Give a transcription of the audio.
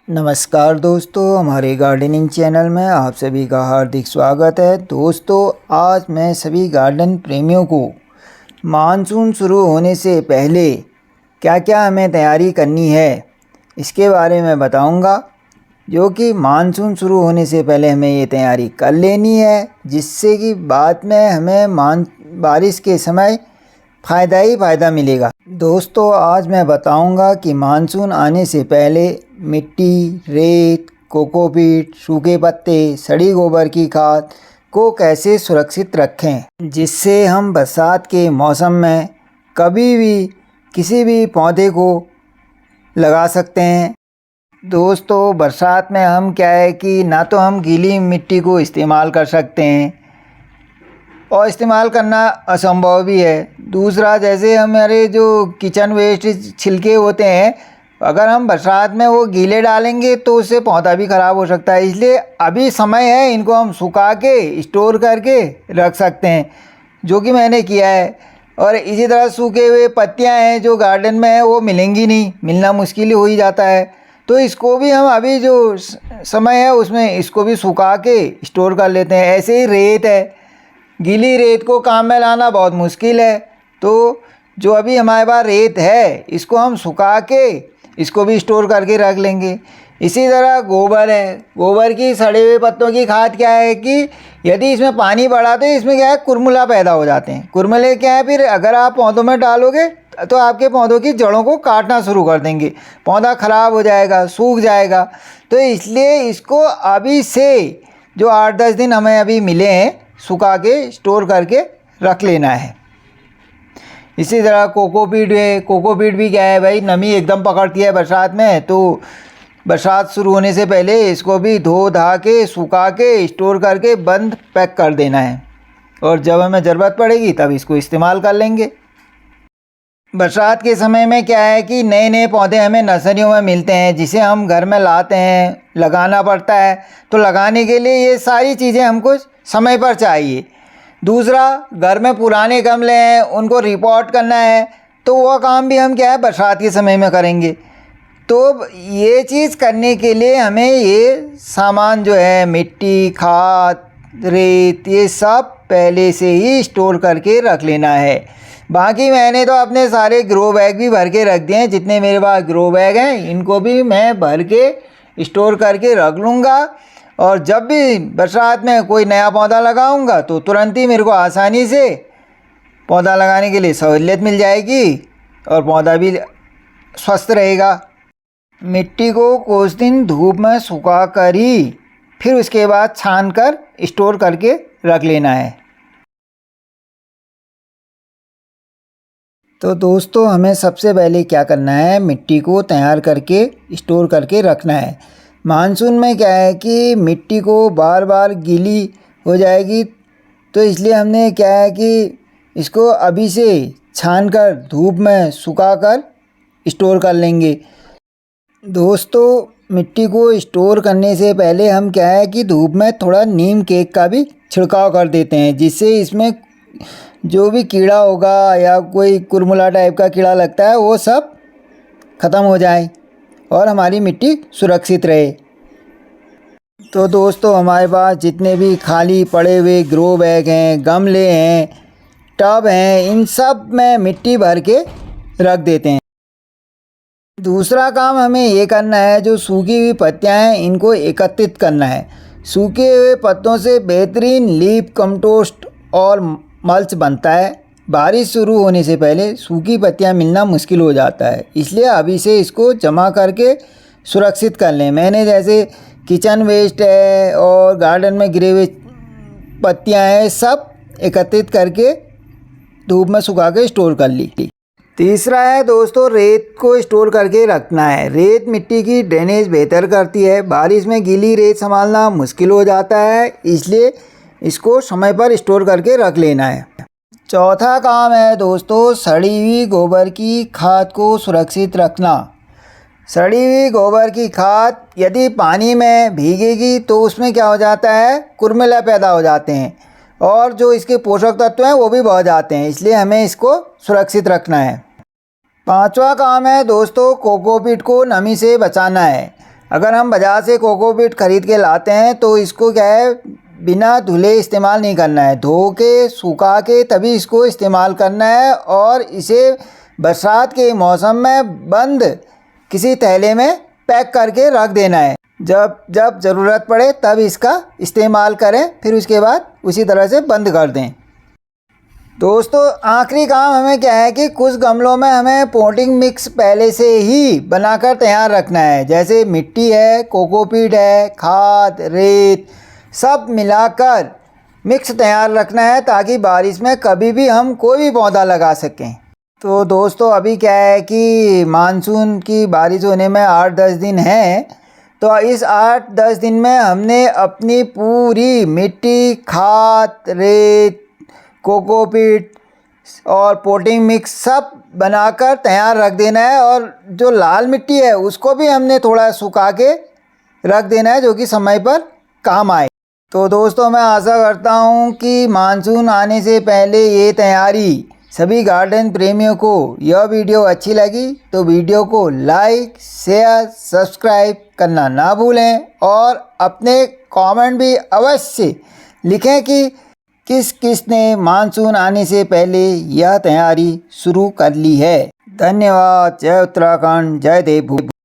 नमस्कार दोस्तों, हमारे गार्डनिंग चैनल में आप सभी का हार्दिक स्वागत है। दोस्तों, आज मैं सभी गार्डन प्रेमियों को मानसून शुरू होने से पहले क्या क्या हमें तैयारी करनी है इसके बारे में बताऊंगा। जो कि मानसून शुरू होने से पहले हमें ये तैयारी कर लेनी है, जिससे कि बाद में हमें बारिश के समय फ़ायदा ही फ़ायदा मिलेगा। दोस्तों, आज मैं बताऊंगा कि मानसून आने से पहले मिट्टी, रेत, कोकोपीट, सूखे पत्ते, सड़ी गोबर की खाद को कैसे सुरक्षित रखें, जिससे हम बरसात के मौसम में कभी भी किसी भी पौधे को लगा सकते हैं। दोस्तों, बरसात में हम क्या है कि ना तो हम गीली मिट्टी को इस्तेमाल कर सकते हैं और इस्तेमाल करना असंभव भी है। दूसरा, जैसे हमारे जो किचन वेस्ट छिलके होते हैं, अगर हम बरसात में वो गीले डालेंगे तो उससे पौधा भी ख़राब हो सकता है। इसलिए अभी समय है, इनको हम सुखा के स्टोर करके रख सकते हैं, जो कि मैंने किया है। और इसी तरह सूखे हुए पत्तियां हैं जो गार्डन में है, वो मिलेंगी नहीं, मिलना मुश्किल हो ही जाता है। तो इसको भी हम अभी जो समय है उसमें इसको भी सुखा के स्टोर कर लेते हैं। ऐसे ही रेत है, गीली रेत को काम में लाना बहुत मुश्किल है, तो जो अभी हमारे पास रेत है इसको हम सुखा के इसको भी स्टोर करके रख लेंगे। इसी तरह गोबर है, गोबर की सड़े हुए पत्तों की खाद क्या है कि यदि इसमें पानी पड़ा तो इसमें क्या है, कुरमुला पैदा हो जाते हैं। कुरमुले क्या है, फिर अगर आप पौधों में डालोगे तो आपके पौधों की जड़ों को काटना शुरू कर देंगे, पौधा ख़राब हो जाएगा, सूख जाएगा। तो इसलिए इसको अभी से जो 8-10 दिन हमें अभी मिले हैं, सुखा के स्टोर करके रख लेना है। इसी तरह कोकोपीट है, कोकोपीट भी क्या है भाई, नमी एकदम पकड़ती है बरसात में, तो बरसात शुरू होने से पहले इसको भी धो धा के सुखा के स्टोर करके बंद पैक कर देना है, और जब हमें ज़रूरत पड़ेगी तब इसको इस्तेमाल कर लेंगे। बरसात के समय में क्या है कि नए नए पौधे हमें नर्सरियों में मिलते हैं, जिसे हम घर में लाते हैं, लगाना पड़ता है। तो लगाने के लिए ये सारी चीज़ें हमको समय पर चाहिए। दूसरा, घर में पुराने गमले हैं, उनको रिपोर्ट करना है, तो वह काम भी हम क्या है बरसात के समय में करेंगे। तो ये चीज़ करने के लिए हमें ये सामान जो है, मिट्टी, खाद, रेत, ये सब पहले से ही स्टोर करके रख लेना है। बाकी मैंने तो अपने सारे ग्रो बैग भी भर के रख दिए हैं, जितने मेरे पास ग्रो बैग हैं इनको भी मैं भर के स्टोर करके रख लूँगा। और जब भी बरसात में कोई नया पौधा लगाऊंगा तो तुरंत ही मेरे को आसानी से पौधा लगाने के लिए सहूलियत मिल जाएगी और पौधा भी स्वस्थ रहेगा। मिट्टी को कुछ दिन धूप में सुखा कर ही फिर उसके बाद छान कर स्टोर करके रख लेना है। तो दोस्तों, हमें सबसे पहले क्या करना है, मिट्टी को तैयार करके स्टोर करके रखना है। मानसून में क्या है कि मिट्टी को बार बार गीली हो जाएगी, तो इसलिए हमने क्या है कि इसको अभी से छान कर धूप में सुखा कर स्टोर कर लेंगे। दोस्तों, मिट्टी को स्टोर करने से पहले हम क्या है कि धूप में थोड़ा नीम केक का भी छिड़काव कर देते हैं, जिससे इसमें जो भी कीड़ा होगा या कोई कुरमुला टाइप का कीड़ा लगता है वो सब ख़त्म हो जाए और हमारी मिट्टी सुरक्षित रहे। तो दोस्तों, हमारे पास जितने भी खाली पड़े हुए ग्रो बैग हैं, गमले हैं, टब हैं, इन सब में मिट्टी भर के रख देते हैं। दूसरा काम हमें ये करना है, जो सूखी हुई पत्तियां हैं इनको एकत्रित करना है। सूखे हुए पत्तों से बेहतरीन लीफ कंपोस्ट और मल्च बनता है। बारिश शुरू होने से पहले सूखी पत्तियां मिलना मुश्किल हो जाता है, इसलिए अभी से इसको जमा करके सुरक्षित कर लें। मैंने जैसे किचन वेस्ट है और गार्डन में गिरे हुए पत्तियां हैं, सब एकत्रित करके धूप में सुखा के स्टोर कर ली। तीसरा है दोस्तों, रेत को स्टोर करके रखना है। रेत मिट्टी की ड्रेनेज बेहतर करती है, बारिश में गीली रेत संभालना मुश्किल हो जाता है, इसलिए इसको समय पर स्टोर करके रख लेना है। चौथा काम है दोस्तों, सड़ी हुई गोबर की खाद को सुरक्षित रखना। सड़ी हुई गोबर की खाद यदि पानी में भीगेगी तो उसमें क्या हो जाता है, कुरमुला पैदा हो जाते हैं और जो इसके पोषक तत्व हैं वो भी बह जाते हैं, इसलिए हमें इसको सुरक्षित रखना है। पांचवा काम है दोस्तों, कोकोपीट को नमी से बचाना है। अगर हम बाज़ार से कोकोपीट ख़रीद के लाते हैं तो इसको क्या है, बिना धुले इस्तेमाल नहीं करना है, धो के सुखा के तभी इसको इस्तेमाल करना है और इसे बरसात के मौसम में बंद किसी थैले में पैक करके रख देना है। जब जब ज़रूरत पड़े तब इसका इस्तेमाल करें, फिर उसके बाद उसी तरह से बंद कर दें। दोस्तों आखिरी काम हमें क्या है कि कुछ गमलों में हमें पॉटिंग मिक्स पहले से ही बनाकर तैयार रखना है, जैसे मिट्टी है, कोकोपीट है, खाद, रेत सब मिलाकर मिक्स तैयार रखना है ताकि बारिश में कभी भी हम कोई भी पौधा लगा सकें। तो दोस्तों अभी क्या है कि मानसून की बारिश होने में 8-10 दिन हैं, तो इस 8-10 दिन में हमने अपनी पूरी मिट्टी, खाद, रेत, कोकोपीट और पॉटिंग मिक्स सब बनाकर तैयार रख देना है। और जो लाल मिट्टी है उसको भी हमने थोड़ा सुखा के रख देना है जो कि समय पर काम आए। तो दोस्तों मैं आशा करता हूँ कि मानसून आने से पहले ये तैयारी सभी गार्डन प्रेमियों को यह वीडियो अच्छी लगी तो वीडियो को लाइक, शेयर, सब्सक्राइब करना ना भूलें और अपने कमेंट भी अवश्य लिखें कि किस किस ने मानसून आने से पहले यह तैयारी शुरू कर ली है। धन्यवाद। जय उत्तराखंड, जय देवभूमि।